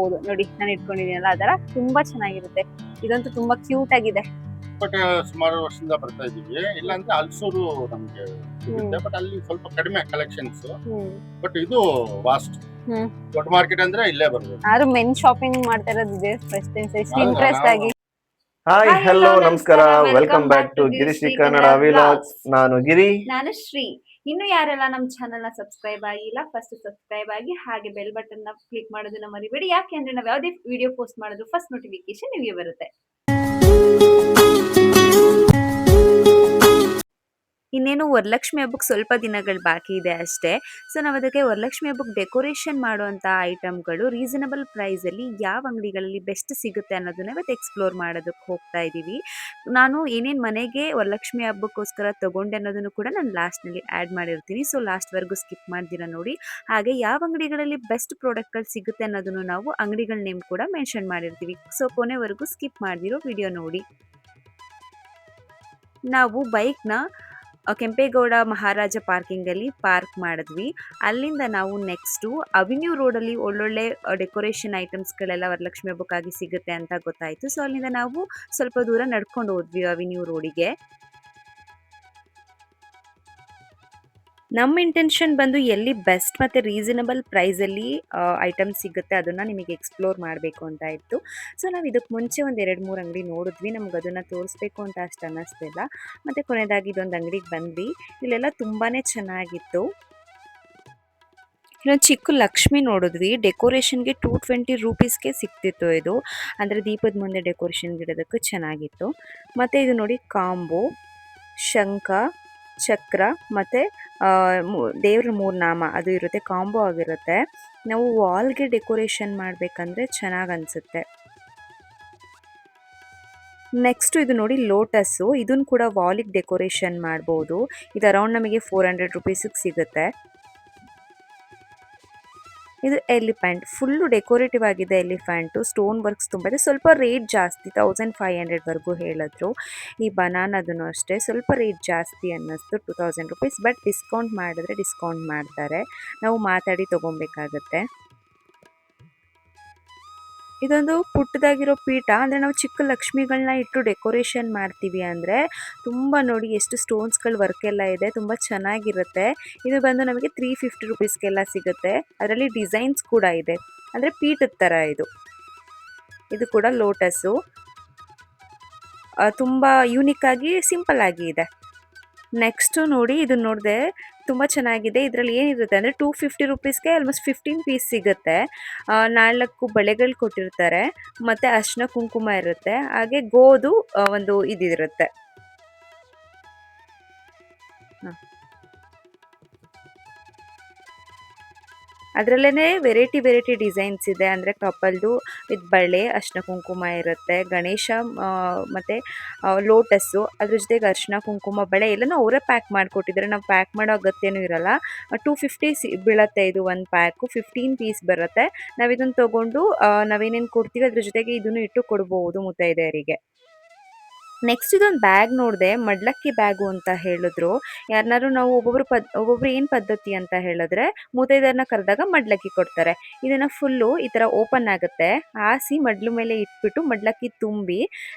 ಹಾಕ್ಬೋದು. ನೋಡಿ ನಾನು ಇಟ್ಕೊಂಡಿದ್ದೀನಲ್ಲ ಅದರ ತುಂಬಾ ಚೆನ್ನಾಗಿರುತ್ತೆ. ಇದಂತೂ ತುಂಬಾ ಕ್ಯೂಟ್ ಆಗಿದೆ. ಬಟ್ ಸುಮಾರು ವರ್ಷದಿಂದ ಬರ್ತಾ ಇದೀವಿ. ಇಲ್ಲ ಅಂದ್ರೆ ಹಲ್ಸೂರು ನಮ್ಗೆ ಸಿಗುತ್ತೆ, ಬಟ್ ಅಲ್ಲಿ ಸ್ವಲ್ಪ ಕಡಿಮೆ ಕಲೆಕ್ಷನ್ಸ್. ಬಟ್ ಇದು ವಾಸ್ಟ್ ದೊಡ್ಡ ಮಾರ್ಕೆಟ್ ಅಂದ್ರೆ ಇಲ್ಲೇ ಬರ್ಬೇಕು. ಯಾರು ಮೆನ್ ಶಾಪಿಂಗ್ ಮಾಡ್ತಾ ಇರೋದಿದೆ ಫಸ್ಟ್ ಇಂಟ್ರೆಸ್ಟ್ ಆಗಿ. ಹಾಯ್ ಹಲೋ ನಮಸ್ಕಾರ, welcome back to Girishree Kannada vlogs. ನಾನು ಗಿರಿ, ನಾನು ಶ್ರೀ. ಇನ್ನು ಯಾರೆಲ್ಲ ನಮ್ಮ ಚಾನೆಲ್ ನ ಸಬ್ಸ್ಕ್ರೈಬ್ ಆಗಿಲ್ಲ, ಫಸ್ಟ್ ಸಬ್ಸ್ಕ್ರೈಬ್ ಆಗಿ ಹಾಗೆ ಬೆಲ್ ಬಟನ್ ನ ಕ್ಲಿಕ್ ಮಾಡೋದನ್ನ ಮರಿಬೇಡಿ. ಯಾಕೆಂದ್ರೆ ನಾವು ಯಾವುದೇ ವಿಡಿಯೋ ಪೋಸ್ಟ್ ಮಾಡಿದ್ರು ಫಸ್ಟ್ ನೋಟಿಫಿಕೇಶನ್ ನಿಮಗೆ ಬರುತ್ತೆ. ಇನ್ನೇನು ವರಲಕ್ಷ್ಮಿ ಹಬ್ಬಕ್ಕೆ ಸ್ವಲ್ಪ ದಿನಗಳು ಬಾಕಿ ಇದೆ ಅಷ್ಟೇ. ಸೊ ನಾವು ಅದಕ್ಕೆ ವರಲಕ್ಷ್ಮಿ ಹಬ್ಬಕ್ಕೆ ಡೆಕೋರೇಷನ್ ಮಾಡುವಂಥ ಐಟಮ್ಗಳು ರೀಸನಬಲ್ ಪ್ರೈಸಲ್ಲಿ ಯಾವ ಅಂಗಡಿಗಳಲ್ಲಿ ಬೆಸ್ಟ್ ಸಿಗುತ್ತೆ ಅನ್ನೋದನ್ನ ಇವತ್ತು ಎಕ್ಸ್ಪ್ಲೋರ್ ಮಾಡೋದಕ್ಕೆ ಹೋಗ್ತಾ ಇದ್ದೀವಿ. ನಾನು ಏನೇನು ಮನೆಗೆ ವರಲಕ್ಷ್ಮಿ ಹಬ್ಬಕ್ಕೋಸ್ಕರ ತೊಗೊಂಡೆ ಅನ್ನೋದನ್ನು ಕೂಡ ನಾನು ಲಾಸ್ಟ್ನಲ್ಲಿ ಆ್ಯಡ್ ಮಾಡಿರ್ತೀನಿ. ಸೊ ಲಾಸ್ಟ್ವರೆಗೂ ಸ್ಕಿಪ್ ಮಾಡ್ದಿರ ನೋಡಿ. ಹಾಗೆ ಯಾವ ಅಂಗಡಿಗಳಲ್ಲಿ ಬೆಸ್ಟ್ ಪ್ರಾಡಕ್ಟ್ಗಳು ಸಿಗುತ್ತೆ ಅನ್ನೋದನ್ನು ನಾವು ಅಂಗಡಿಗಳ ನೇಮ್ ಕೂಡ ಮೆನ್ಷನ್ ಮಾಡಿರ್ತೀವಿ. ಸೊ ಕೊನೆವರೆಗೂ ಸ್ಕಿಪ್ ಮಾಡ್ದಿರೋ ವಿಡಿಯೋ ನೋಡಿ. ನಾವು ಬೈಕ್ನ ಕೆಂಪೇಗೌಡ ಮಹಾರಾಜ ಪಾರ್ಕಿಂಗಲ್ಲಿ ಪಾರ್ಕ್ ಮಾಡಿದ್ವಿ. ಅಲ್ಲಿಂದ ನಾವು ನೆಕ್ಸ್ಟು ಅವಿನ್ಯೂ ರೋಡಲ್ಲಿ ಒಳ್ಳೊಳ್ಳೆ ಡೆಕೋರೇಷನ್ ಐಟಮ್ಸ್ಗಳೆಲ್ಲ ವರಲಕ್ಷ್ಮಿ ಹಬ್ಬಕ್ಕಾಗಿ ಸಿಗುತ್ತೆ ಅಂತ ಗೊತ್ತಾಯಿತು. ಸೊ ಅಲ್ಲಿಂದ ನಾವು ಸ್ವಲ್ಪ ದೂರ ನಡ್ಕೊಂಡು ಹೋದ್ವಿ ಅವಿನ್ಯೂ ರೋಡಿಗೆ. ನಮ್ಮ ಇಂಟೆನ್ಷನ್ ಬಂದು ಎಲ್ಲಿ ಬೆಸ್ಟ್ ಮತ್ತು ರೀಸನಬಲ್ ಪ್ರೈಸಲ್ಲಿ ಐಟಮ್ಸ್ ಸಿಗುತ್ತೆ ಅದನ್ನು ನಿಮಗೆ ಎಕ್ಸ್ಪ್ಲೋರ್ ಮಾಡಬೇಕು ಅಂತ ಇತ್ತು. ಸೊ ನಾವು ಇದಕ್ಕೆ ಮುಂಚೆ ಒಂದು 2-3 ಅಂಗಡಿ ನೋಡಿದ್ವಿ. ನಮ್ಗೆ ಅದನ್ನು ತೋರಿಸ್ಬೇಕು ಅಂತ ಅಷ್ಟು ಅನ್ನಿಸ್ತಿಲ್ಲ. ಮತ್ತು ಕೊನೆಯದಾಗಿ ಇದೊಂದು ಅಂಗಡಿಗೆ ಬಂದ್ವಿ. ಇಲ್ಲೆಲ್ಲ ತುಂಬಾ ಚೆನ್ನಾಗಿತ್ತು. ಇಲ್ಲೊಂದು ಚಿಕ್ಕ ಲಕ್ಷ್ಮಿ ನೋಡಿದ್ವಿ. ಡೆಕೋರೇಷನ್ಗೆ 220 ರೂಪೀಸ್ಗೆ ಸಿಕ್ತಿತ್ತು ಇದು. ಅಂದರೆ ದೀಪದ ಮುಂದೆ ಡೆಕೋರೇಷನ್ಗೆ ಇಡೋದಕ್ಕೆ ಚೆನ್ನಾಗಿತ್ತು. ಮತ್ತು ಇದು ನೋಡಿ ಕಾಂಬೋ ಶಂಖ ಚಕ್ರ ಮತ್ತು ದೇವ್ರ 3 ನಾಮ ಅದು ಇರುತ್ತೆ, ಕಾಂಬೋ ಆಗಿರುತ್ತೆ. ನಾವು ವಾಲ್ಗೆ ಡೆಕೋರೇಷನ್ ಮಾಡಬೇಕಂದ್ರೆ ಚೆನ್ನಾಗಿ ಅನಿಸುತ್ತೆ. ನೆಕ್ಸ್ಟು ಇದು ನೋಡಿ ಲೋಟಸ್ಸು. ಇದನ್ನು ಕೂಡ ವಾಲಿಗೆ ಡೆಕೋರೇಷನ್ ಮಾಡ್ಬೋದು. ಇದು ಅರೌಂಡ್ ನಮಗೆ 400 ರೂಪೀಸಿಗೆ ಸಿಗುತ್ತೆ. ಇದು ಎಲಿಫೆಂಟ್, ಫುಲ್ಲು ಡೆಕೋರೇಟಿವ್ ಆಗಿದೆ. ಎಲಿಫೆಂಟು ಸ್ಟೋನ್ ವರ್ಕ್ಸ್ ತುಂಬ ಇದೆ. ಸ್ವಲ್ಪ ರೇಟ್ ಜಾಸ್ತಿ, 1500ವರೆಗೂ ಹೇಳಿದ್ರು. ಈ ಬನಾನದೂ ಅಷ್ಟೇ ಸ್ವಲ್ಪ ರೇಟ್ ಜಾಸ್ತಿ ಅನ್ನಿಸ್ತು, 2000 ರೂಪೀಸ್. ಬಟ್ ಡಿಸ್ಕೌಂಟ್ ಮಾಡಿದ್ರೆ ಡಿಸ್ಕೌಂಟ್ ಮಾಡ್ತಾರೆ, ನಾವು ಮಾತಾಡಿ ತೊಗೊಬೇಕಾಗತ್ತೆ. ಇದೊಂದು ಪುಟ್ಟದಾಗಿರೋ ಪೀಠ. ಅಂದರೆ ನಾವು ಚಿಕ್ಕ ಲಕ್ಷ್ಮಿಗಳನ್ನ ಇಟ್ಟು ಡೆಕೋರೇಷನ್ ಮಾಡ್ತೀವಿ ಅಂದರೆ ತುಂಬ ನೋಡಿ ಎಷ್ಟು ಸ್ಟೋನ್ಸ್ಗಳು ವರ್ಕ್ ಎಲ್ಲ ಇದೆ, ತುಂಬ ಚೆನ್ನಾಗಿರುತ್ತೆ. ಇದು ಬಂದು ನಮಗೆ 350 ರೂಪೀಸ್ಗೆಲ್ಲ ಸಿಗುತ್ತೆ. ಅದರಲ್ಲಿ ಡಿಸೈನ್ಸ್ ಕೂಡ ಇದೆ, ಅಂದರೆ ಪೀಠದ ಥರ ಇದು. ಇದು ಕೂಡ ಲೋಟಸ್ಸು, ತುಂಬ ಯೂನಿಕ್ ಆಗಿ ಸಿಂಪಲ್ ಆಗಿ ಇದೆ. ನೆಕ್ಸ್ಟು ನೋಡಿ ಇದನ್ನು ನೋಡಿದೆ, ತುಂಬ ಚೆನ್ನಾಗಿದೆ. ಇದರಲ್ಲಿ ಏನಿರುತ್ತೆ ಅಂದರೆ 250 ರೂಪೀಸ್ಗೆ ಆಲ್ಮೋಸ್ಟ್ 15 ಪೀಸ್ ಸಿಗುತ್ತೆ. 4 ಬಳೆಗಳು ಕೊಟ್ಟಿರ್ತಾರೆ, ಮತ್ತು ಅರಿಶಿನ ಕುಂಕುಮ ಇರುತ್ತೆ, ಹಾಗೆ ಗೋದು ಒಂದು ಇದಿರುತ್ತೆ. ಅದರಲ್ಲೇ ವೆರೈಟಿ ಡಿಸೈನ್ಸ್ ಇದೆ. ಅಂದರೆ ಕಪಲ್ದು ಇದು ಬಳೆ, ಅರಿಶಿನ ಕುಂಕುಮ ಇರುತ್ತೆ, ಗಣೇಶ ಮತ್ತು ಲೋಟಸ್ಸು, ಅದ್ರ ಜೊತೆಗೆ ಅರಿಶಿನ ಕುಂಕುಮ ಬಳೆ ಎಲ್ಲನೂ ಅವರೇ ಪ್ಯಾಕ್ ಮಾಡಿಕೊಟ್ಟಿದ್ದಾರೆ. ನಾವು ಪ್ಯಾಕ್ ಮಾಡೋ ಅಗತ್ಯನೂ ಇರಲ್ಲ. 250 ಬೀಳುತ್ತೆ ಇದು ಒಂದು ಪ್ಯಾಕು, 15 ಪೀಸ್ ಬರುತ್ತೆ. ನಾವು ಇದನ್ನು ತೊಗೊಂಡು ನಾವೇನೇನು ಕೊಡ್ತೀವಿ ಅದ್ರ ಜೊತೆಗೆ ಇದನ್ನು ಇಟ್ಟು ಕೊಡ್ಬೋದು ಮುತ್ತೈದೆಯರಿಗೆ. ನೆಕ್ಸ್ಟ್ ಇದೊಂದು ಬ್ಯಾಗ್ ನೋಡಿದೆ, ಮಡ್ಲಕ್ಕಿ ಬ್ಯಾಗು ಅಂತ ಹೇಳಿದ್ರು. ಯಾರನ್ನಾರು ನಾವು ಒಬ್ಬೊಬ್ರು ಏನು ಪದ್ಧತಿ ಅಂತ ಹೇಳಿದ್ರೆ ಮುತ್ತೈದೆಯರನ್ನ ಕರೆದಾಗ ಮಡ್ಲಕ್ಕಿ ಕೊಡ್ತಾರೆ. ಇದನ್ನು ಫುಲ್ಲು ಈ ಥರ ಓಪನ್ ಆಗುತ್ತೆ, ಹಾಸಿ ಮಡ್ಲು ಮೇಲೆ ಇಟ್ಬಿಟ್ಟು ಮಡ್ಲಕ್ಕಿ ತುಂಬಿ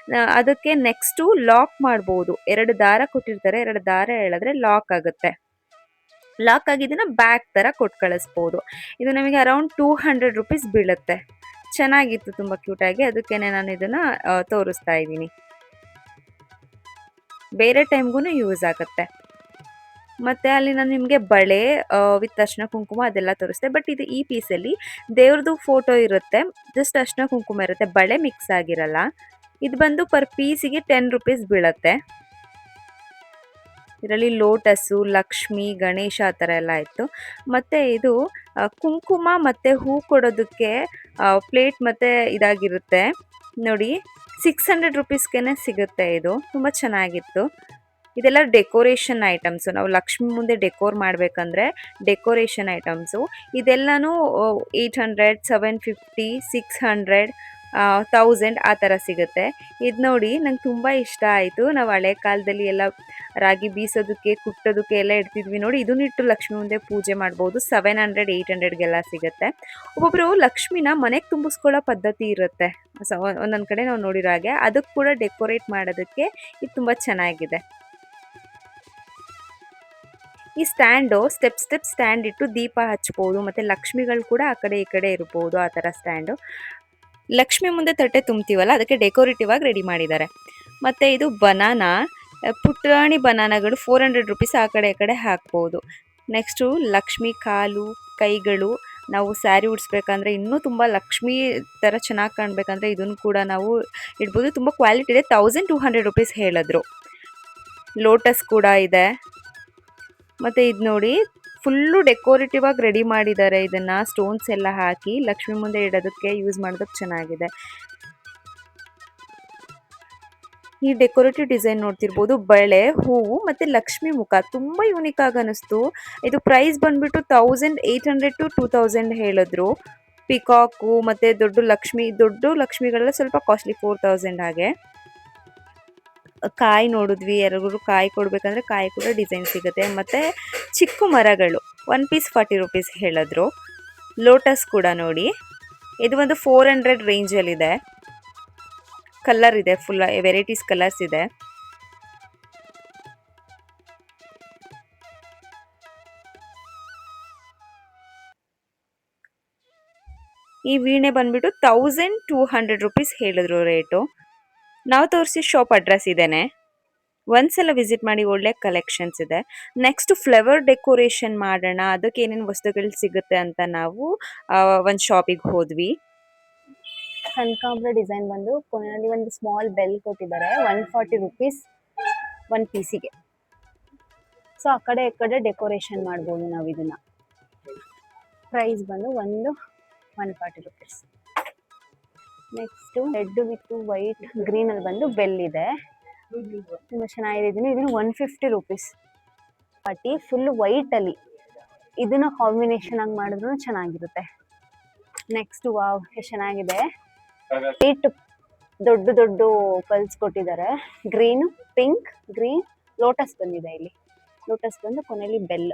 ಅದಕ್ಕೆ ನೆಕ್ಸ್ಟು ಲಾಕ್ ಮಾಡ್ಬೋದು. 2 ದಾರ ಕೊಟ್ಟಿರ್ತಾರೆ, 2 ದಾರ ಹೇಳಿದ್ರೆ ಲಾಕ್ ಆಗುತ್ತೆ. ಲಾಕ್ ಆಗಿದ್ದನ್ನು ಬ್ಯಾಗ್ ಥರ ಕೊಟ್ಟು ಕಳಿಸ್ಬೋದು. ಇದು ನಮಗೆ ಅರೌಂಡ್ 200 ರೂಪೀಸ್ ಬೀಳುತ್ತೆ. ಚೆನ್ನಾಗಿತ್ತು, ತುಂಬ ಕ್ಯೂಟಾಗಿ. ಅದಕ್ಕೇ ನಾನು ಇದನ್ನು ತೋರಿಸ್ತಾ ಇದ್ದೀನಿ. ಬೇರೆ ಟೈಮ್ಗೂ ಯೂಸ್ ಆಗುತ್ತೆ. ಮತ್ತು ಅಲ್ಲಿ ನಾನು ನಿಮಗೆ ಬಳೆ ವಿತ್ ಅರಿಶಿನ ಕುಂಕುಮ ಅದೆಲ್ಲ ತೋರಿಸ್ತೆ. ಬಟ್ ಇದು ಈ ಪೀಸಲ್ಲಿ ದೇವ್ರದ್ದು ಫೋಟೋ ಇರುತ್ತೆ, ಜಸ್ಟ್ ಅರಿಶಿನ ಕುಂಕುಮ ಇರುತ್ತೆ, ಬಳೆ ಮಿಕ್ಸ್ ಆಗಿರಲ್ಲ. ಇದು ಬಂದು ಪರ್ ಪೀಸಿಗೆ 10 ರೂಪೀಸ್ ಬೀಳುತ್ತೆ. ಇದರಲ್ಲಿ ಲೋಟಸ್ಸು, ಲಕ್ಷ್ಮಿ, ಗಣೇಶ ಆ ಥರ ಎಲ್ಲ ಇತ್ತು. ಮತ್ತು ಇದು ಕುಂಕುಮ ಮತ್ತು ಹೂ ಕೊಡೋದಕ್ಕೆ ಪ್ಲೇಟ್ ಮತ್ತು ಇದಾಗಿರುತ್ತೆ ನೋಡಿ. 600 ರೂಪೀಸ್ಗೆ ಸಿಗುತ್ತೆ. ಇದು ತುಂಬ ಚೆನ್ನಾಗಿತ್ತು. ಇದೆಲ್ಲ ಡೆಕೋರೇಷನ್ ಐಟಮ್ಸು. ನಾವು ಲಕ್ಷ್ಮಿ ಮುಂದೆ ಡೆಕೋರ್ ಮಾಡಬೇಕಂದ್ರೆ ಡೆಕೋರೇಷನ್ ಐಟಮ್ಸು. ಇದೆಲ್ಲನೂ 800, 750, 600 1000 ಆ ಥರ ಸಿಗುತ್ತೆ. ಇದು ನೋಡಿ ನಂಗೆ ತುಂಬ ಇಷ್ಟ ಆಯಿತು. ನಾವು ಹಳೆ ಕಾಲದಲ್ಲಿ ಎಲ್ಲ ರಾಗಿ ಬೀಸೋದಕ್ಕೆ ಕುಟ್ಟೋದಕ್ಕೆ ಎಲ್ಲ ಇಡ್ತಿದ್ವಿ ನೋಡಿ. ಇದನ್ನಿಟ್ಟು ಲಕ್ಷ್ಮಿ ಮುಂದೆ ಪೂಜೆ ಮಾಡ್ಬೋದು. 700 800ಗೆಲ್ಲ ಸಿಗುತ್ತೆ. ಒಬ್ಬೊಬ್ಬರು ಲಕ್ಷ್ಮಿನ ಮನೆಗೆ ತುಂಬಿಸ್ಕೊಳ್ಳೋ ಪದ್ಧತಿ ಇರುತ್ತೆ. ಒಂದೊಂದು ಕಡೆ ನಾವು ನೋಡಿರೋ ಹಾಗೆ ಅದಕ್ಕೆ ಕೂಡ ಡೆಕೋರೇಟ್ ಮಾಡೋದಕ್ಕೆ ಇದು ತುಂಬ ಚೆನ್ನಾಗಿದೆ. ಈ ಸ್ಟ್ಯಾಂಡು ಸ್ಟೆಪ್ ಸ್ಟ್ಯಾಂಡ್ ಇಟ್ಟು ದೀಪ ಹಚ್ಬೋದು, ಮತ್ತು ಲಕ್ಷ್ಮಿಗಳು ಕೂಡ ಆ ಕಡೆ ಈ ಕಡೆ ಇರ್ಬೋದು. ಆ ಥರ ಸ್ಟ್ಯಾಂಡು. ಲಕ್ಷ್ಮಿ ಮುಂದೆ ತಟ್ಟೆ ತುಂಬ್ತೀವಲ್ಲ, ಅದಕ್ಕೆ ಡೆಕೋರೇಟಿವ್ ಆಗಿ ರೆಡಿ ಮಾಡಿದ್ದಾರೆ. ಮತ್ತು ಇದು ಬನಾನಾ, ಪುಟಾಣಿ ಬನಾನಾಗಳು 400 ರುಪೀಸ್. ಆ ಕಡೆ ಈ ಕಡೆ ಹಾಕ್ಬೋದು. ನೆಕ್ಸ್ಟು ಲಕ್ಷ್ಮಿ ಕಾಲು ಕೈಗಳು, ನಾವು ಸ್ಯಾರಿ ಉಡಿಸ್ಬೇಕಂದ್ರೆ ಇನ್ನೂ ತುಂಬ ಲಕ್ಷ್ಮಿ ಥರ ಚೆನ್ನಾಗಿ ಕಾಣಬೇಕಂದ್ರೆ ಇದನ್ನು ಕೂಡ ನಾವು ಇಡ್ಬೋದು. ತುಂಬ ಕ್ವಾಲಿಟಿ ಇದೆ. 1200 ರುಪೀಸ್ ಹೇಳಿದ್ರು. ಲೋಟಸ್ ಕೂಡ ಇದೆ. ಮತ್ತು ಇದು ನೋಡಿ ಫುಲ್ಲು ಡೆಕೋರೇಟಿವ್ ಆಗಿ ರೆಡಿ ಮಾಡಿದ್ದಾರೆ. ಇದನ್ನು ಸ್ಟೋನ್ಸ್ ಎಲ್ಲ ಹಾಕಿ ಲಕ್ಷ್ಮಿ ಮುಂದೆ ಇಡೋದಕ್ಕೆ ಯೂಸ್ ಮಾಡೋದಕ್ಕೆ ಚೆನ್ನಾಗಿದೆ. ಈ ಡೆಕೋರೇಟಿವ್ ಡಿಸೈನ್ ನೋಡ್ತಿರ್ಬೋದು. ಬಳೆ, ಹೂವು ಮತ್ತು ಲಕ್ಷ್ಮಿ ಮುಖ ತುಂಬ ಯೂನಿಕ್ ಆಗಿ ಅನ್ನಿಸ್ತು. ಇದು ಪ್ರೈಸ್ ಬಂದುಬಿಟ್ಟು 1800 to 2000 ಹೇಳಿದ್ರು. ಪಿಕಾಕು ಮತ್ತು ದೊಡ್ಡ ಲಕ್ಷ್ಮಿಗಳೆಲ್ಲ ಸ್ವಲ್ಪ ಕಾಸ್ಟ್ಲಿ, 4000 ಹಾಗೆ. ಕಾಯಿ ನೋಡಿದ್ವಿ, ಯಾರಿಗೂ ಕಾಯಿ ಕೊಡಬೇಕಂದ್ರೆ ಕಾಯಿ ಕೂಡ ಡಿಸೈನ್ ಸಿಗುತ್ತೆ. ಮತ್ತು ಚಿಕ್ಕ ಮರಗಳು 1 ಪೀಸ್ 40 ರುಪೀಸ್ ಹೇಳಿದ್ರು. ಲೋಟಸ್ ಕೂಡ ನೋಡಿ, ಇದು ಒಂದು 400 ರೇಂಜಲ್ಲಿದೆ. ಕಲರ್ ಇದೆ, ಫುಲ್ ವೆರೈಟೀಸ್ ಕಲರ್ಸ್ ಇದೆ. ಈ ವೀಣೆ ಬಂದ್ಬಿಟ್ಟು 1200 ರುಪೀಸ್ ಹೇಳಿದ್ರು ರೇಟು. ನಾವು ತೋರಿಸಿ ಶಾಪ್ ಅಡ್ರೆಸ್ ಇದೇನೆ, ಒಂದ್ಸಲ ವಿಸಿಟ್ ಮಾಡಿ. ಒಳ್ಳೆ ಕಲೆಕ್ಷನ್ಸ್ ಇದೆ. ನೆಕ್ಸ್ಟ್ ಫ್ಲವರ್ ಡೆಕೋರೇಷನ್ ಮಾಡೋಣ, ಅದಕ್ಕೆ ಏನೇನು ವಸ್ತುಗಳು ಸಿಗುತ್ತೆ ಅಂತ ನಾವು ಒಂದು ಶಾಪಿಗೆ ಹೋದ್ವಿ. ಕನಕಾಂಬರ ಡಿಸೈನ್ ಬಂದು ಕೊನೆಯಲ್ಲಿ ಒಂದು ಸ್ಮಾಲ್ ಬೆಲ್ ಕೊಟ್ಟಿದ್ದಾರೆ. 140 ರುಪೀಸ್ 1 ಪೀಸಿಗೆ. ಸೊ ಆ ಕಡೆ ಈ ಕಡೆ ಡೆಕೋರೇಷನ್ ಮಾಡ್ಬೋದು ನಾವು ಇದನ್ನ. ಪ್ರೈಸ್ ಬಂದು 140 rupees. Next red with white ಗ್ರೀನಲ್ಲಿ ಬಂದು ಬೆಲ್ ಇದೆ. ತುಂಬ ಚೆನ್ನಾಗಿದೆ. ಇದನ್ನು 150 ರುಪೀಸ್. ಪಾಟಿ ಫುಲ್ ವೈಟಲ್ಲಿ ಇದನ್ನ ಕಾಂಬಿನೇಷನ್ ಆಗಿ ಮಾಡಿದ್ರು ಚೆನ್ನಾಗಿರುತ್ತೆ. ನೆಕ್ಸ್ಟ್ ವಾವ್, ಎಷ್ಟು ಚೆನ್ನಾಗಿದೆ. 8 ದೊಡ್ಡ ಪಲ್ಸ್ ಕೊಟ್ಟಿದ್ದಾರೆ. ಗ್ರೀನು, ಪಿಂಕ್, ಗ್ರೀನ್, ಲೋಟಸ್ ಬಂದಿದೆ. ಇಲ್ಲಿ ಲೋಟಸ್ ಬಂದು ಕೊನೆಯಲ್ಲಿ ಬೆಲ್.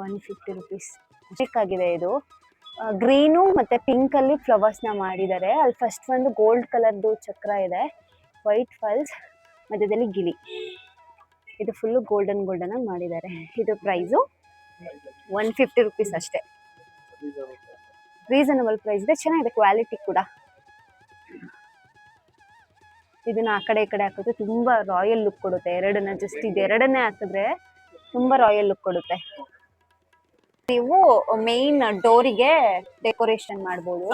150 ರುಪೀಸ್. ಚಿಕ್ಕಾಗಿದೆ ಇದು. ಗ್ರೀನು ಮತ್ತು ಪಿಂಕಲ್ಲಿ ಫ್ಲವರ್ಸ್ನ ಮಾಡಿದ್ದಾರೆ. ಅಲ್ಲಿ ಫಸ್ಟ್ ಒಂದು ಗೋಲ್ಡ್ ಕಲರ್ದು ಚಕ್ರ ಇದೆ, ವೈಟ್ ಫಲ್ಸ್, ಮಧ್ಯದಲ್ಲಿ ಗಿಳಿ. ಇದು ಫುಲ್ಲು ಗೋಲ್ಡನ್ ಆಗಿ ಮಾಡಿದ್ದಾರೆ. ಇದು ಪ್ರೈಸು 150 ರುಪೀಸ್ ಅಷ್ಟೇ. ರೀಸನಬಲ್ ಪ್ರೈಸ್ ಇದೆ, ಚೆನ್ನಾಗಿದೆ ಕ್ವಾಲಿಟಿ ಕೂಡ. ಇದನ್ನ ಆ ಕಡೆ ಈ ಕಡೆ ಹಾಕಿದ್ರೆ ತುಂಬ ರಾಯಲ್ ಲುಕ್ ಕೊಡುತ್ತೆ. ಇದೆರಡನ್ನೇ ಹಾಕಿದ್ರೆ ತುಂಬ ರಾಯಲ್ ಲುಕ್ ಕೊಡುತ್ತೆ. ನೀವು ಮೇನ್ ಡೋರಿಗೆ ಡೆಕೋರೇಷನ್ ಮಾಡ್ಬೋದು.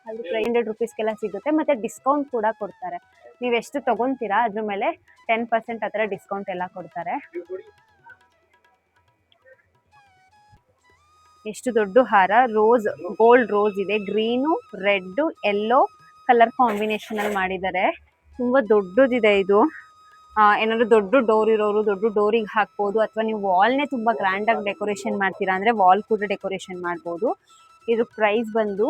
ಅದು 300 ರುಪೀಸ್ಗೆಲ್ಲ ಸಿಗುತ್ತೆ. ಮತ್ತು ಡಿಸ್ಕೌಂಟ್ ಕೂಡ ಕೊಡ್ತಾರೆ. ನೀವು ಎಷ್ಟು ತೊಗೊತೀರಾ ಅದ್ರ ಮೇಲೆ 10% ಆ ಥರ ಡಿಸ್ಕೌಂಟ್ ಎಲ್ಲ ಕೊಡ್ತಾರೆ. ಎಷ್ಟು ದೊಡ್ಡ ಹಾರ, ಗೋಲ್ಡ್ ರೋಸ್ ಇದೆ. Green, red, yellow colour combination ಅಲ್ಲಿ ಮಾಡಿದ್ದಾರೆ. ತುಂಬ ದೊಡ್ಡದಿದೆ ಇದು. ಏನಾದ್ರು ದೊಡ್ಡ ಡೋರ್ ಇರೋರು ದೊಡ್ಡ ಡೋರಿಗೆ ಹಾಕ್ಬೋದು. ಅಥವಾ ನೀವು ವಾಲ್ನೇ ತುಂಬ ಗ್ರ್ಯಾಂಡಾಗಿ ಡೆಕೋರೇಷನ್ ಮಾಡ್ತೀರಾ ಅಂದರೆ ವಾಲ್ ಕೂಡ ಡೆಕೋರೇಷನ್ ಮಾಡ್ಬೋದು. ಇದು ಪ್ರೈಸ್ ಬಂದು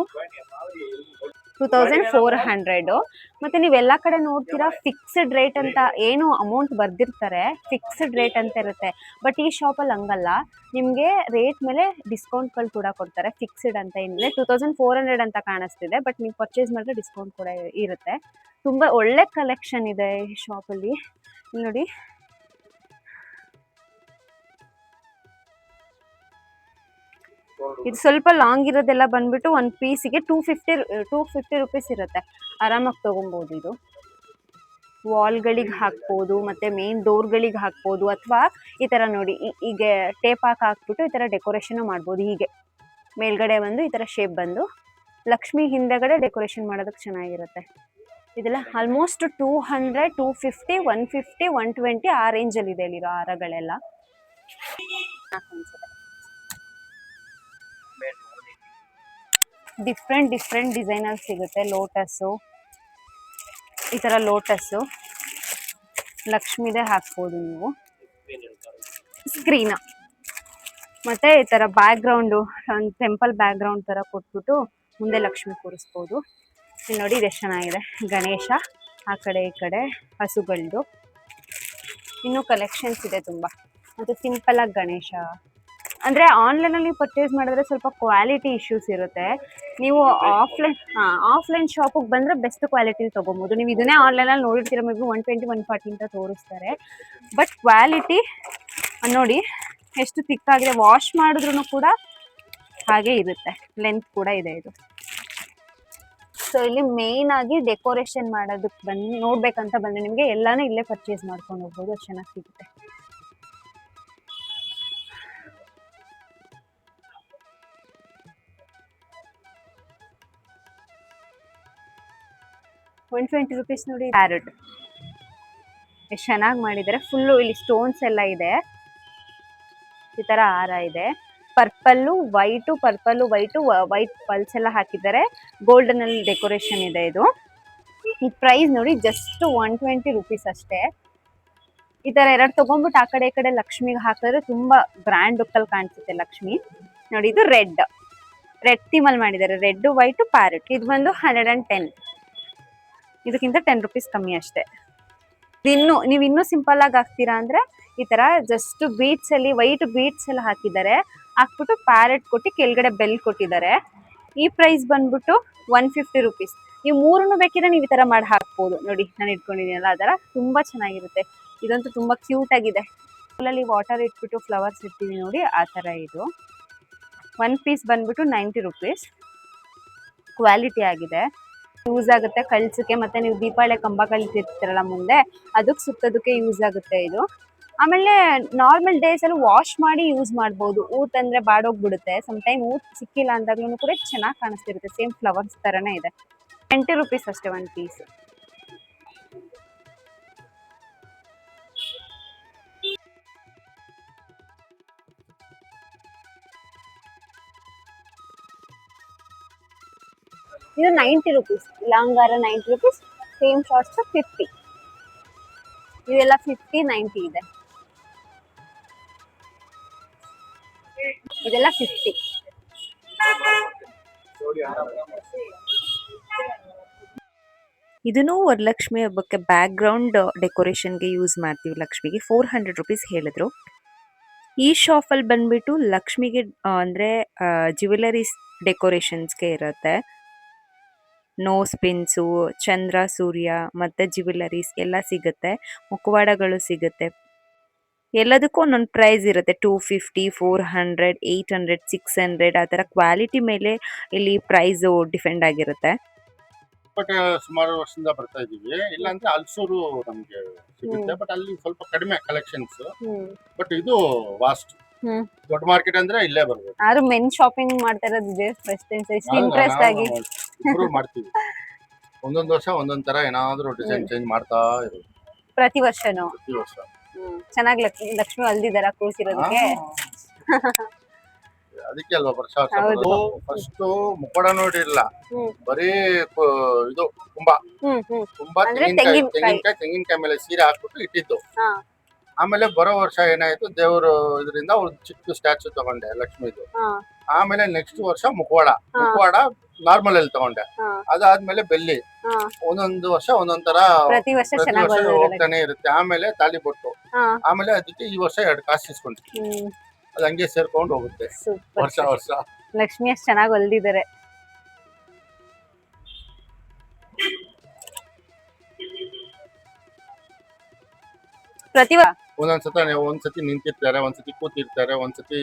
2400. ಮತ್ತು ನೀವೆಲ್ಲ ಕಡೆ ನೋಡ್ತೀರಾ ಫಿಕ್ಸ್ಡ್ ರೇಟ್ ಅಂತ ಏನು ಅಮೌಂಟ್ ಬರ್ದಿರ್ತಾರೆ, ಫಿಕ್ಸ್ಡ್ ರೇಟ್ ಅಂತ ಇರುತ್ತೆ. ಬಟ್ ಈ ಶಾಪಲ್ಲಿ ಹಂಗಲ್ಲ, ನಿಮಗೆ ರೇಟ್ ಮೇಲೆ ಡಿಸ್ಕೌಂಟ್ಗಳು ಕೂಡ ಕೊಡ್ತಾರೆ. ಫಿಕ್ಸ್ಡ್ ಅಂತ ಏನಿಲ್ಲ. 2400 ಅಂತ ಕಾಣಿಸ್ತಿದೆ, ಬಟ್ ನೀವು ಪರ್ಚೇಸ್ ಮಾಡಿದ್ರೆ ಡಿಸ್ಕೌಂಟ್ ಕೂಡ ಇರುತ್ತೆ. ತುಂಬ ಒಳ್ಳೆ ಕಲೆಕ್ಷನ್ ಇದೆ ಈ ಶಾಪಲ್ಲಿ. ನೋಡಿ, ಇದು ಸ್ವಲ್ಪ ಲಾಂಗ್ ಇರೋದೆಲ್ಲ ಬಂದ್ಬಿಟ್ಟು 1 ಪೀಸಿಗೆ 250 ರುಪೀಸ್ ಇರುತ್ತೆ. ಆರಾಮಾಗಿ ತೊಗೊಬೋದು. ಇದು ವಾಲ್ಗಳಿಗೆ ಹಾಕ್ಬೋದು, ಮತ್ತು ಮೇನ್ ಡೋರ್ಗಳಿಗೆ ಹಾಕ್ಬೋದು. ಅಥವಾ ಈ ಥರ ನೋಡಿ, ಈಗ ಟೇಪ್ ಹಾಕ್ಬಿಟ್ಟು ಈ ಥರ ಡೆಕೋರೇಷನು ಮಾಡ್ಬೋದು. ಹೀಗೆ ಮೇಲ್ಗಡೆ ಬಂದು ಈ ಥರ ಶೇಪ್ ಬಂದು ಲಕ್ಷ್ಮಿ ಹಿಂದೆಗಡೆ ಡೆಕೋರೇಷನ್ ಮಾಡೋದಕ್ಕೆ ಚೆನ್ನಾಗಿರುತ್ತೆ. ಇದೆಲ್ಲ ಆಲ್ಮೋಸ್ಟ್ 200, 250, 150, 120 ಆ ರೇಂಜಲ್ಲಿ ಇದೆ ಇಲ್ಲಿರೋ ಹಾರಗಳೆಲ್ಲ. ಡಿಫ್ರೆಂಟ್ ಡಿಸೈನಲ್ಲಿ ಸಿಗುತ್ತೆ. ಲೋಟಸ್ಸು, ಈ ಥರ ಲೋಟಸ್ಸು ಲಕ್ಷ್ಮಿದೇ ಹಾಕ್ಬೋದು ನೀವು. ಸ್ಕ್ರೀನ ಮತ್ತು ಈ ಥರ ಬ್ಯಾಕ್ಗ್ರೌಂಡು ಒಂದು ಟೆಂಪಲ್ ಬ್ಯಾಕ್ಗ್ರೌಂಡ್ ಥರ ಕೊಟ್ಬಿಟ್ಟು ಮುಂದೆ ಲಕ್ಷ್ಮಿ ಕೂರಿಸ್ಬೋದು. ಇಲ್ಲಿ ನೋಡಿ ಇದು ಎಷ್ಟು ಚೆನ್ನಾಗಿದೆ, ಗಣೇಶ ಆ ಕಡೆ ಈ ಕಡೆ ಹಸುಗಳದ್ದು. ಇನ್ನೂ ಕಲೆಕ್ಷನ್ಸ್ ಇದೆ ತುಂಬ. ಮತ್ತು ಸಿಂಪಲ್ ಆಗಿ ಗಣೇಶ ಅಂದರೆ ಆನ್ಲೈನಲ್ಲಿ ಪರ್ಚೇಸ್ ಮಾಡಿದ್ರೆ ಸ್ವಲ್ಪ ಕ್ವಾಲಿಟಿ ಇಶ್ಯೂಸ್ ಇರುತ್ತೆ. ನೀವು ಆಫ್ಲೈನ್ ಶಾಪಿಗೆ ಬಂದರೆ ಬೆಸ್ಟ್ ಕ್ವಾಲಿಟಿಲಿ ತೊಗೊಬೋದು. ನೀವು ಇದನ್ನೇ ಆನ್ಲೈನಲ್ಲಿ ನೋಡಿರ್ತೀರ, ಮೇ ಬಿ 120 140 ಅಂತ ತೋರಿಸ್ತಾರೆ. ಬಟ್ ಕ್ವಾಲಿಟಿ ನೋಡಿ ಎಷ್ಟು ತಿಕ್ಕಾಗಿದೆ, ವಾಶ್ ಮಾಡಿದ್ರೂ ಕೂಡ ಹಾಗೆ ಇರುತ್ತೆ, ಲೆಂತ್ ಕೂಡ ಇದೆ ಇದು. ಸೊ ಇಲ್ಲಿ ಮೇನ್ ಆಗಿ ಡೆಕೋರೇಷನ್ ಮಾಡೋದಕ್ಕೆ ನೋಡ್ಬೇಕಂತ ಬಂದ್ರೆ ನಿಮಗೆ ಎಲ್ಲಾನು ಇಲ್ಲೇ ಪರ್ಚೇಸ್ ಮಾಡ್ಕೊಂಡು ಹೋಗ್ಬೋದು, ಅದು ಚೆನ್ನಾಗಿ ಸಿಗುತ್ತೆ. ₹120 ನೋಡಿ. ಪ್ಯಾರಟ್ ಎಷ್ಟು ಚೆನ್ನಾಗಿ ಮಾಡಿದ್ದಾರೆ, ಫುಲ್ಲು ಇಲ್ಲಿ ಸ್ಟೋನ್ಸ್ ಎಲ್ಲ ಇದೆ, ಈ ತರ ಹಾರ ಇದೆ. ಪರ್ಪಲ್ಲು ವೈಟು ವೈಟ್ ಪಲ್ಸ್ ಎಲ್ಲ ಹಾಕಿದ್ದಾರೆ, ಗೋಲ್ಡನ್ ಅಲ್ಲಿ ಡೆಕೋರೇಷನ್ ಇದೆ ಇದು. ಈ ಪ್ರೈಸ್ ನೋಡಿ ಜಸ್ಟ್ ₹120 ಅಷ್ಟೇ. ಈ ತರ ಎರಡು ತಗೊಂಡ್ಬಿಟ್ಟು ಆ ಕಡೆ ಈ ಕಡೆ ಲಕ್ಷ್ಮಿಗೆ ಹಾಕಿದ್ರೆ ತುಂಬಾ ಗ್ರ್ಯಾಂಡ್ ಲುಕ್ ಅಲ್ಲಿ ಕಾಣಿಸುತ್ತೆ ಲಕ್ಷ್ಮಿ. ನೋಡಿ ಇದು ರೆಡ್ ಥೀಮ್ ಅಲ್ಲಿ ಮಾಡಿದ್ದಾರೆ, ರೆಡ್ ವೈಟ್ ಪ್ಯಾರಟ್. ಇದು ಬಂದು 110, ಇದಕ್ಕಿಂತ ₹10 ಕಮ್ಮಿ ಅಷ್ಟೇ. ನೀವು ಇನ್ನೂ ಸಿಂಪಲ್ ಆಗಿ ಹಾಕ್ತೀರಾ ಅಂದ್ರೆ ಈ ತರ ಜಸ್ಟ್ ಬೀಟ್ಸ್ ಅಲ್ಲಿ ವೈಟ್ ಬೀಟ್ಸ್ ಎಲ್ಲ ಹಾಕಿದ್ದಾರೆ, ಹಾಕ್ಬಿಟ್ಟು ಪ್ಯಾರೆಟ್ ಕೊಟ್ಟು ಕೆಳಗಡೆ ಬೆಲ್ ಕೊಟ್ಟಿದ್ದಾರೆ. ಈ ಪ್ರೈಸ್ ಬಂದ್ಬಿಟ್ಟು ₹150. ನೀವು ಮೂರನ್ನು ಬೇಕಿದ್ರೆ ನೀವು ಈ ತರ ಮಾಡಿ ಹಾಕ್ಬೋದು. ನೋಡಿ ನಾನು ಇಟ್ಕೊಂಡಿದ್ದೀನಲ್ಲ ಅದರ ತುಂಬಾ ಚೆನ್ನಾಗಿರುತ್ತೆ. ಇದಂತೂ ತುಂಬಾ ಕ್ಯೂಟ್ ಆಗಿದೆ. ಅಲ್ಲಿ ವಾಟರ್ ಇಟ್ಬಿಟ್ಟು ಫ್ಲವರ್ಸ್ ಇರ್ತೀವಿ ನೋಡಿ, ಆ ತರ ಇದು. 1 ಪೀಸ್ ಬಂದ್ಬಿಟ್ಟು ₹90. ಕ್ವಾಲಿಟಿ ಆಗಿದೆ, ಯೂಸ್ ಆಗುತ್ತೆ ಕಳ್ಸಕ್ಕೆ. ಮತ್ತೆ ನೀವು ದೀಪಾವಳಿ ಕಂಬ ಕಳಿಸಿರ್ತೀರಲ್ಲ ಮುಂದೆ, ಅದಕ್ಕೆ ಸುತ್ತೋದಕ್ಕೆ ಯೂಸ್ ಆಗುತ್ತೆ ಇದು. ಆಮೇಲೆ ನಾರ್ಮಲ್ ಡೇಸ್ ಅಲ್ಲಿ ವಾಶ್ ಮಾಡಿ ಯೂಸ್ ಮಾಡ್ಬೋದು. ಊತ್ ಅಂದ್ರೆ ಬಾಡೋಗ್ಬಿಡುತ್ತೆ, ಸಮ್ಟೈಮ್ ಊತ್ ಸಿಕ್ಕಿಲ್ಲ ಅಂದಾಗ್ಲೂ ಕೂಡ ಚೆನ್ನಾಗಿ ಕಾಣಿಸ್ತಿರುತ್ತೆ. ಸೇಮ್ ಫ್ಲವರ್ಸ್ ತರನೇ ಇದೆ. ₹20 ಅಷ್ಟೇ 1 ಪೀಸ್. ಇದು ₹90, ಲಾಂಗ್ ಹಾರ ₹90, ಸೇಮ್ ಶಾರ್ಟ್ಸ್ 50. ಇದೆಲ್ಲ 50, 90 ಇದೆ. ಇದೆಲ್ಲ 50. ಇದನ್ನು ವರಲಕ್ಷ್ಮಿ ಹಬ್ಬಕ್ಕೆ ಬ್ಯಾಕ್ ಗ್ರೌಂಡ್ ಡೆಕೋರೇಷನ್ಗೆ ಯೂಸ್ ಮಾಡ್ತೀವಿ. ಲಕ್ಷ್ಮಿಗೆ ₹400 ಹೇಳಿದ್ರು. ಈ ಶಾಪಲ್ಲಿ ಬಂದ್ಬಿಟ್ಟು ಲಕ್ಷ್ಮಿಗೆ ಅಂದ್ರೆ ಜ್ಯುವೆಲರೀಸ್ ಡೆಕೋರೇಷನ್ಸ್ಗೆ ಇರುತ್ತೆ. ನೋಸ್ ಪಿನ್ಸು, ಚಂದ್ರ ಸೂರ್ಯ ಮತ್ತೆ ಜ್ಯುವೆಲರೀಸ್ ಎಲ್ಲ ಸಿಗುತ್ತೆ, ಮುಖವಾಡಗಳು ಸಿಗುತ್ತೆ. ಎಲ್ಲದಕ್ಕೂ ಒಂದೊಂದು ಪ್ರೈಸ್ ಇರುತ್ತೆ, 250, 400, 800, 600 ಆ ಥರ ಕ್ವಾಲಿಟಿ ಮೇಲೆ ಇಲ್ಲಿ ಪ್ರೈಸ್ ಡಿಪೆಂಡ್ ಆಗಿರುತ್ತೆ. ಬಟ್ ಸುಮಾರು ವರ್ಷದಿಂದ ಬರ್ತಾ ಇದೀವಿ. ಇಲ್ಲಾಂದ್ರೆ ಹಲ್ಸೂರು ನಮ್ಗೆ ಸಿಗುತ್ತೆ, ಬಟ್ ಅಲ್ಲಿ ಸ್ವಲ್ಪ ಕಡಿಮೆ ಕಲೆಕ್ಷನ್ಸ್. ಬಟ್ ಇದು ವಾಸ್ಟ್ ದೊಡ್ಡ ಮಾರ್ಕೆಟ್ ಅಂದ್ರೆ ಇಲ್ಲೇ ಬರ್ಬೇಕು. ಆದ್ರೂ ಮೆನ್ ಶಾಪಿಂಗ್ ಮಾಡ್ತಾ ಇರೋದು ಇದೆ ಫಸ್ಟ್ ಇಂಟ್ರೆಸ್ಟ್ ಆಗಿ ಇಂಪ್ರೂವ್ ಮಾಡ್ತೀವಿ. ಒಂದೊಂದು ವರ್ಷ ಒಂದೊಂದ್ ತರ ಏನಾದ್ರು ಡಿಸೈನ್ ಚೇಂಜ್ ಮಾಡ್ತಾ ಇರೋದು ಪ್ರತಿ ವರ್ಷನೂ. ಪ್ರತಿ ವರ್ಷ ಚೆನ್ನಾಗಿ ಲಕ್ಷ್ಮಿ ಹೊಲ್ದಿದಾರ ಕೂರ್ಸಿರೋದಕ್ಕೆ. ಅದಕ್ಕೆ ಅಲ್ವಾ ವರ್ಷ ಫಸ್ಟ್ ಮುಖವಾಡ ನೋಡಿರ್ಲಿಲ್ಲ, ಬರೀ ಇದು ತುಂಬಾ ತೆಂಗಿನಕಾಯಿ ಮೇಲೆ ಸೀರೆ ಹಾಕ್ಬಿಟ್ಟು ಇಟ್ಟಿದ್ದು. ಆಮೇಲೆ ಬರೋ ವರ್ಷ ಏನಾಯ್ತು, ದೇವರು ಇದರಿಂದ ಒಂದು ಚಿಕ್ಕ ಸ್ಟ್ಯಾಚು ತಗೊಂಡೆ ಲಕ್ಷ್ಮಿದು. ಆಮೇಲೆ ನೆಕ್ಸ್ಟ್ ವರ್ಷ ಮುಖವಾಡ ನಾರ್ಮಲ್ ಅಲ್ಲಿ ತಗೊಂಡೆ. ಅದಾದ್ಮೇಲೆ ಬೆಳ್ಳಿ. ಒಂದೊಂದು ವರ್ಷ ಒಂದೊಂದ್ ತರ ಪ್ರತಿ ವರ್ಷ ಹೋಗ್ತಾನೆ ಇರುತ್ತೆ. ಆಮೇಲೆ ತಾಲಿ ಬೊಟ್ಟು, ಆಮೇಲೆ ಅದಕ್ಕೆ ಈ ವರ್ಷ 2 ಕಾಸು ಇಸ್ಕೊಂಡ್ವಿ. ಅದು ಹಂಗೆ ಸೇರ್ಕೊಂಡು ಹೋಗುತ್ತೆ ವರ್ಷ ವರ್ಷ. ಲಕ್ಷ್ಮಿ ಅಷ್ಟು ಚೆನ್ನಾಗಿ ಹೊಲ್ದಿದ್ದಾರೆ. ಒಂದ್ಸತಿ ನಿಂತಿರ್ತಾರೆ, ಒಂದ್ಸತಿ ಕೂತಿರ್ತಾರೆ, ಒಂದ್ಸತಿ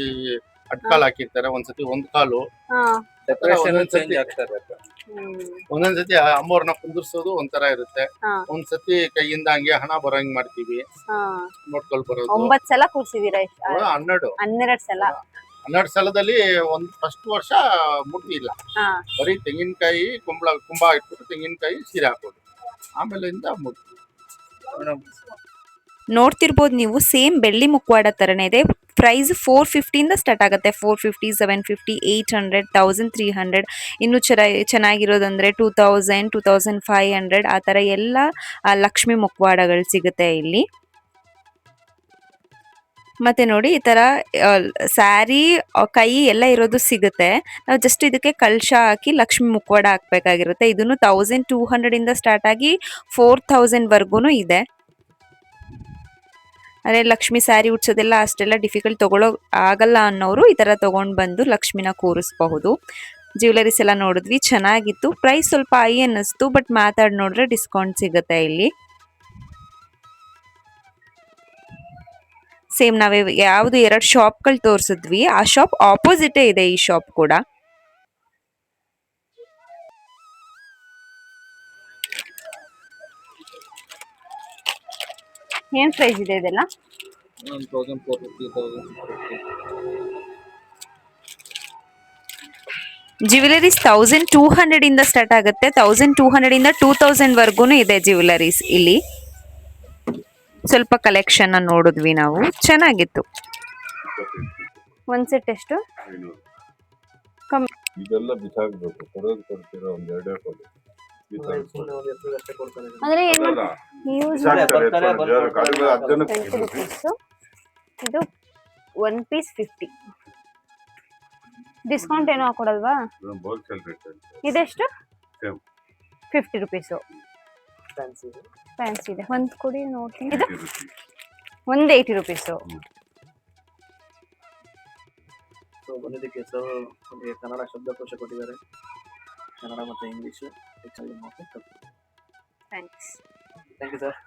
ಅಡ್ಕಾಲ್ ಹಾಕಿರ್ತಾರೆ, ಒಂದ್ಸತಿ ಒಂದ್ ಕಾಲು. ಒಂದೊಂದ್ಸತಿ ಅಮ್ಮವ್ರನ್ನ ಕುಂದಿರ್ಸೋದು ಒಂಥರ ಇರುತ್ತೆ. ಒಂದ್ಸತಿ ಕೈಯಿಂದ ಹಂಗೆ ಹಣ ಬರೋಂಗ್ ಮಾಡ್ತೀವಿ, ನೋಡ್ಕೊಳ್ ಬರೋದು. 9 ಸಲ ಕೂರ್ಸಿದೀರಾ? 12 ಸಲದಲ್ಲಿ ಒಂದ್ ಫಸ್ಟ್ ವರ್ಷ ಮುಟ್ಟಿ ಇಲ್ಲ, ಬರೀ ತೆಂಗಿನಕಾಯಿ ಕುಂಬ ಇಟ್ಬಿಟ್ಟು ತೆಂಗಿನಕಾಯಿ ಸೀರೆ ಹಾಕೋದು, ಆಮೇಲೆ ಮುಟ್ಟಿ. ನೋಡ್ತಿರ್ಬೋದು ನೀವು, ಸೇಮ್ ಬೆಳ್ಳಿ ಮುಖವಾಡ ತರನೇ ಇದೆ. ಪ್ರೈಸ್ 450 ಇಂದ ಸ್ಟಾರ್ಟ್ ಆಗುತ್ತೆ. 450, 750, 800, 1300. ಇನ್ನು ಚೆನ್ನಾಗಿರೋದಂದ್ರೆ 2000, 2500 ಆ ತರ ಎಲ್ಲ ಲಕ್ಷ್ಮಿ ಮುಖವಾಡಗಳು ಸಿಗುತ್ತೆ ಇಲ್ಲಿ. ಮತ್ತೆ ನೋಡಿ ಈ ತರ ಸ್ಯಾರಿ ಕೈ ಎಲ್ಲ ಇರೋದು ಸಿಗುತ್ತೆ. ನಾವು ಜಸ್ಟ್ ಇದಕ್ಕೆ ಕಳಶ ಹಾಕಿ ಲಕ್ಷ್ಮಿ ಮುಖವಾಡ ಹಾಕ್ಬೇಕಾಗಿರುತ್ತೆ. ಇದನ್ನು 1200 ಇಂದ ಸ್ಟಾರ್ಟ್ ಆಗಿ 4000 ವರ್ಗೂನು ಇದೆ. ಅದೇ ಲಕ್ಷ್ಮಿ ಸ್ಯಾರಿ ಉಡ್ಸೋದೆಲ್ಲ ಅಷ್ಟೆಲ್ಲ ಡಿಫಿಕಲ್ಟ್ ತಗೊಳ್ಳೋ ಆಗಲ್ಲ ಅನ್ನೋರು ಈ ತರ ತಗೊಂಡ್ ಬಂದು ಲಕ್ಷ್ಮಿನ ಕೂರಿಸಬಹುದು. ಜ್ಯುವೆಲರೀಸ್ ಎಲ್ಲ ನೋಡಿದ್ವಿ, ಚೆನ್ನಾಗಿತ್ತು. ಪ್ರೈಸ್ ಸ್ವಲ್ಪ ಹೈ ಅನ್ನಿಸ್ತು, ಬಟ್ ಮಾತಾಡಿ ನೋಡಿದ್ರೆ ಡಿಸ್ಕೌಂಟ್ ಸಿಗುತ್ತೆ ಇಲ್ಲಿ. ಸೇಮ್ ನಾವೇ ಯಾವ್ದು 2 ಶಾಪ್ಗಳು ತೋರಿಸಿದ್ವಿ, ಆ ಶಾಪ್ ಆಪೋಸಿಟೇ ಇದೆ ಈ ಶಾಪ್ ಕೂಡ. ಏನ್ ಪ್ರೈಸ್ ಇದೆ ಇದೆಲ್ಲ? 1450. ಜ್ಯುವೆಲರೀಸ್ 1200 ಇಂದ ಸ್ಟಾರ್ಟ್ ಆಗುತ್ತೆ. 1200 ಇಂದ 2000 ವರ್ಗೂನು ಇದೆ ಜ್ಯುವೆಲರೀಸ್ ಇಲ್ಲಿ. ಸ್ವಲ್ಪ ಕಲೆಕ್ಷನ್ ನೋಡಿದ್ವಿ ನಾವು, ಚೆನ್ನಾಗಿತ್ತು. ಒಂದ್ ಸೆಟ್ ಎಷ್ಟು? ಇದೆಲ್ಲ ಬಿಸಾಕ್ಬೇಕು, ಕೊಡೋದು ಕೊಡ್ತೀರಾ ಒಂದ್ 2 ಕೊಡಿ. ಅಂದ್ರೆ ಏನು ಯೂಸ್ ಇದು 1 ಪೀಸ್ 50. ಡಿಸ್ಕೌಂಟ್ ಏನೋ ಹಾಕೊಡಲ್ವಾ? ಇದೆಷ್ಟು? 50 ರುಪೀಸ್. ಫ್ಯಾನ್ಸಿ ಇದೆ. ಒಂದ್ ಕೊಡಿ ನೋಡ್ತೀನಿ. ಇದು 180 ರುಪೀಸ್. ಬಂದಿದ್ದಕ್ಕೆ ಸರ್ ನಮಗೆ ಕನ್ನಡ ಶಬ್ದಕೋಶ ಕೊಟ್ಟಿದ್ದಾರೆ, ಕನ್ನಡ ಮತ್ತು English. Thanks. Thank you sir.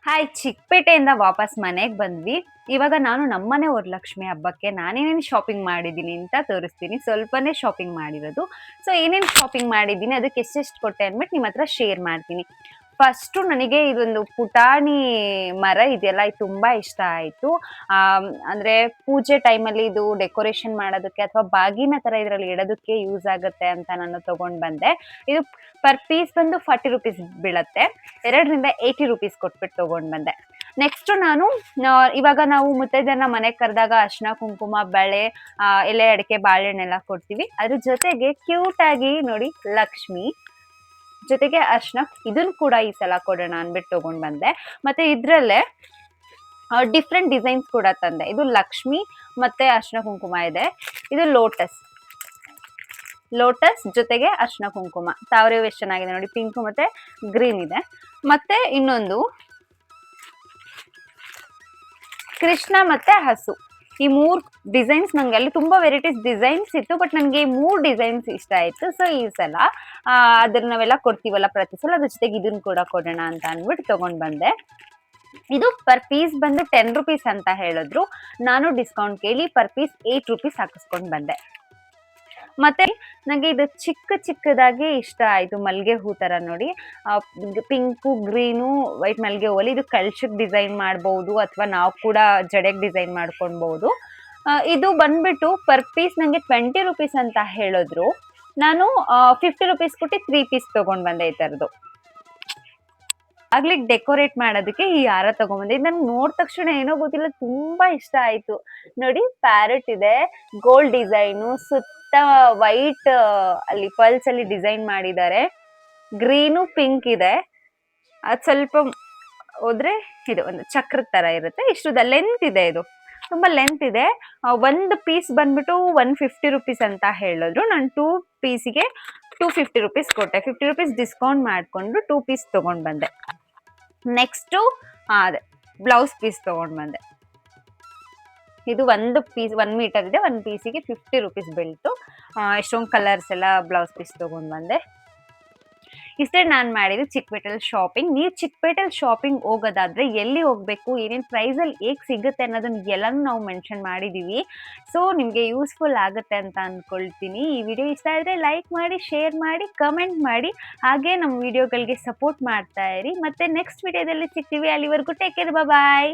Hi, ಚಿಕ್ಕಪೇಟೆಯಿಂದ ವಾಪಸ್ ಮನೆಗೆ ಬಂದ್ವಿ. ಇವಾಗ ನಾನು ನಮ್ಮನೆ ವರಲಕ್ಷ್ಮಿ ಹಬ್ಬಕ್ಕೆ ನಾನೇನೇನು ಶಾಪಿಂಗ್ ಮಾಡಿದ್ದೀನಿ ಅಂತ ತೋರಿಸ್ತೀನಿ. ಸ್ವಲ್ಪನೇ ಶಾಪಿಂಗ್ ಮಾಡಿರೋದು. ಸೊ ಏನೇನು ಶಾಪಿಂಗ್ ಮಾಡಿದ್ದೀನಿ, ಅದಕ್ಕೆ ಎಷ್ಟೆಷ್ಟು ಕೊಟ್ಟೆ ಅಂದ್ಬಿಟ್ಟು ನಿಮ್ಮ ಹತ್ರ ಶೇರ್ ಮಾಡ್ತೀನಿ. ಫಸ್ಟು ನನಗೆ ಇದೊಂದು ಪುಟಾಣಿ ಮರ ಇದೆಯಲ್ಲ, ಇದು ತುಂಬ ಇಷ್ಟ ಆಯಿತು. ಅಂದರೆ ಪೂಜೆ ಟೈಮಲ್ಲಿ ಇದು ಡೆಕೋರೇಷನ್ ಮಾಡೋದಕ್ಕೆ ಅಥವಾ ಬಾಗಿನ ಥರ ಇದರಲ್ಲಿ ಇಡೋದಕ್ಕೆ ಯೂಸ್ ಆಗುತ್ತೆ ಅಂತ ನಾನು ತೊಗೊಂಡು ಬಂದೆ. ಇದು ಪರ್ ಪೀಸ್ ಬಂದು 40 ರುಪೀಸ್ ಬೀಳುತ್ತೆ. 2ರಿಂದ 80 ರುಪೀಸ್ ಕೊಟ್ಬಿಟ್ಟು ತೊಗೊಂಡು ಬಂದೆ. ನೆಕ್ಸ್ಟು ನಾನು ಇವಾಗ ನಾವು ಮುತ್ತೈದೆಯರನ್ನ ಮನೆಗೆ ಕರೆದಾಗ ಅರಿಶಿನ ಕುಂಕುಮ ಬಳೆ ಎಲೆ ಅಡಿಕೆ ಬಾಳೆಹಣ್ಣೆಲ್ಲ ಕೊಡ್ತೀವಿ. ಅದ್ರ ಜೊತೆಗೆ ಕ್ಯೂಟಾಗಿ ನೋಡಿ ಲಕ್ಷ್ಮಿ ಜೊತೆಗೆ ಅರ್ಶನ, ಇದನ್ನು ಕೂಡ ಈ ಸಲ ಕೊಡೋಣ ಅಂದ್ಬಿಟ್ಟು ತಗೊಂಡ್ ಬಂದೆ. ಮತ್ತೆ ಇದ್ರಲ್ಲೇ ಡಿಫ್ರೆಂಟ್ ಡಿಸೈನ್ಸ್ ಕೂಡ ತಂದೆ. ಇದು ಲಕ್ಷ್ಮಿ ಮತ್ತೆ ಅರ್ಶನ ಕುಂಕುಮ ಇದೆ. ಇದು ಲೋಟಸ್ ಜೊತೆಗೆ ಅರ್ಶನ ಕುಂಕುಮ ತಾವರೆ ಎಷ್ಟು ಚೆನ್ನಾಗಿದೆ ನೋಡಿ, ಪಿಂಕ್ ಮತ್ತೆ ಗ್ರೀನ್ ಇದೆ. ಮತ್ತೆ ಇನ್ನೊಂದು ಕೃಷ್ಣ ಮತ್ತೆ ಹಸು. ಈ 3 ಡಿಸೈನ್ಸ್ ನಂಗೆ ಅಲ್ಲಿ ತುಂಬಾ ವೆರೈಟೀಸ್ ಡಿಸೈನ್ಸ್ ಇತ್ತು, ಬಟ್ ನನಗೆ 3 ಡಿಸೈನ್ಸ್ ಇಷ್ಟ ಆಯ್ತು. ಸೊ ಈ ಸಲ ಅದನ್ನ ನಾವೆಲ್ಲ ಕೊಡ್ತೀವಲ್ಲ ಪ್ರತಿ ಸಲ, ಅದ್ರ ಜೊತೆಗೆ ಇದನ್ನ ಕೂಡ ಕೊಡೋಣ ಅಂತ ಅಂದ್ಬಿಟ್ಟು ತಗೊಂಡ್ ಬಂದೆ. ಇದು ಪರ್ ಪೀಸ್ ಬಂದು 10 ರುಪೀಸ್ ಅಂತ ಹೇಳಿದ್ರು. ನಾನು ಡಿಸ್ಕೌಂಟ್ ಕೇಳಿ ಪರ್ ಪೀಸ್ 8 ರುಪೀಸ್ ಹಾಕಿಸ್ಕೊಂಡು ಬಂದೆ. ಮತ್ತೆ ನನಗೆ ಇದು ಚಿಕ್ಕದಾಗಿ ಇಷ್ಟ ಆಯ್ತು. ಮಲ್ಲಿಗೆ ಹೂ ತರ ನೋಡಿ, ಪಿಂಕು ಗ್ರೀನು ವೈಟ್ ಮಲ್ಲಿಗೆ ಹೂವಲ್ಲಿ ಇದು ಕಳ್ಶಕ್ಕೆ ಡಿಸೈನ್ ಮಾಡ್ಬೋದು, ಅಥವಾ ನಾವು ಕೂಡ ಜಡೆಗೆ ಡಿಸೈನ್ ಮಾಡ್ಕೊಳ್ಬಹುದು. ಇದು ಬಂದ್ಬಿಟ್ಟು ಪರ್ ಪೀಸ್ ನನಗೆ 20 ರುಪೀಸ್ ಅಂತ ಹೇಳಿದ್ರು. ನಾನು 50 ರುಪೀಸ್ ಕೊಟ್ಟು 3 ಪೀಸ್ ತಗೊಂಡ್ ಬಂದೆ ಈ ತರದ್ದು. ಆಗ್ಲಿಕ್ಕೆ ಡೆಕೋರೇಟ್ ಮಾಡೋದಕ್ಕೆ ಈ ಹಾರ ತಗೊಂಡ್ಬಂದೆ. ಇದು ನನ್ಗೆ ನೋಡಿದ ತಕ್ಷಣ ಏನೋ ಗೊತ್ತಿಲ್ಲ, ತುಂಬಾ ಇಷ್ಟ ಆಯ್ತು. ನೋಡಿ, ಪ್ಯಾರೆಟ್ ಇದೆ, ಗೋಲ್ಡ್ ಡಿಸೈನು, ಸುತ್ತ ವೈಟ್ ಅಲ್ಲಿ ಪಲ್ಸ್ ಅಲ್ಲಿ ಡಿಸೈನ್ ಮಾಡಿದ್ದಾರೆ. ಗ್ರೀನು ಪಿಂಕ್ ಇದೆ. ಅದು ಸ್ವಲ್ಪ ಹೋದ್ರೆ ಇದು ಒಂದು ಚಕ್ರದ ತರ ಇರುತ್ತೆ. ಇಷ್ಟುದ ಲೆಂತ್ ಇದೆ, ಇದು ತುಂಬಾ ಲೆಂತ್ ಇದೆ. ಒಂದು ಪೀಸ್ ಬಂದ್ಬಿಟ್ಟು 150 ರುಪೀಸ್ ಅಂತ ಹೇಳಿದ್ರು. ನಾನು 2 ಪೀಸಿಗೆ 250 ರುಪೀಸ್ ಕೊಟ್ಟೆ. 50 ರುಪೀಸ್ ಡಿಸ್ಕೌಂಟ್ ಮಾಡಿಕೊಂಡು 2 ಪೀಸ್ ತಗೊಂಡ್ ಬಂದೆ. ನೆಕ್ಸ್ಟು ಅದೇ ಬ್ಲೌಸ್ ಪೀಸ್ ತಗೊಂಡ್ ಬಂದೆ. ಇದು ಒಂದು ಪೀಸ್ 1 ಮೀಟರ್ ಇದೆ. 1 ಪೀಸಿಗೆ 50 ರುಪೀಸ್ ಬೀಳ್ತು. ಎಷ್ಟೊಂದು ಕಲರ್ಸ್ ಎಲ್ಲ ಬ್ಲೌಸ್ ಪೀಸ್ ತಗೊಂಡ್ ಬಂದೆ. ಇಷ್ಟೇ ನಾನು ಮಾಡಿದ್ದು ಚಿಕ್ಕಪೇಟೆಲ್ ಶಾಪಿಂಗ್. ನೀವು ಚಿಕ್ಕಪೇಟೆಲ್ ಶಾಪಿಂಗ್ ಹೋಗೋದಾದ್ರೆ ಎಲ್ಲಿ ಹೋಗಬೇಕು, ಏನೇನು ಪ್ರೈಸಲ್ಲಿ ಹೇಗೆ ಸಿಗುತ್ತೆ ಅನ್ನೋದನ್ನ ಎಲ್ಲನೂ ನಾವು ಮೆನ್ಷನ್ ಮಾಡಿದ್ದೀವಿ. ಸೊ ನಿಮಗೆ ಯೂಸ್ಫುಲ್ ಆಗುತ್ತೆ ಅಂತ ಅಂದ್ಕೊಳ್ತೀನಿ. ಈ ವಿಡಿಯೋ ಇಷ್ಟ ಆದರೆ ಲೈಕ್ ಮಾಡಿ, ಶೇರ್ ಮಾಡಿ, ಕಮೆಂಟ್ ಮಾಡಿ. ಹಾಗೆ ನಮ್ಮ ವಿಡಿಯೋಗಳಿಗೆ ಸಪೋರ್ಟ್ ಮಾಡ್ತಾ ಇರಿ. ಮತ್ತೆ ನೆಕ್ಸ್ಟ್ ವಿಡಿಯೋದಲ್ಲಿ ಸಿಗ್ತೀವಿ. ಅಲ್ಲಿವರೆಗೂ ಟೇಕ್ ಕೇರ್, ಬಾಯ್.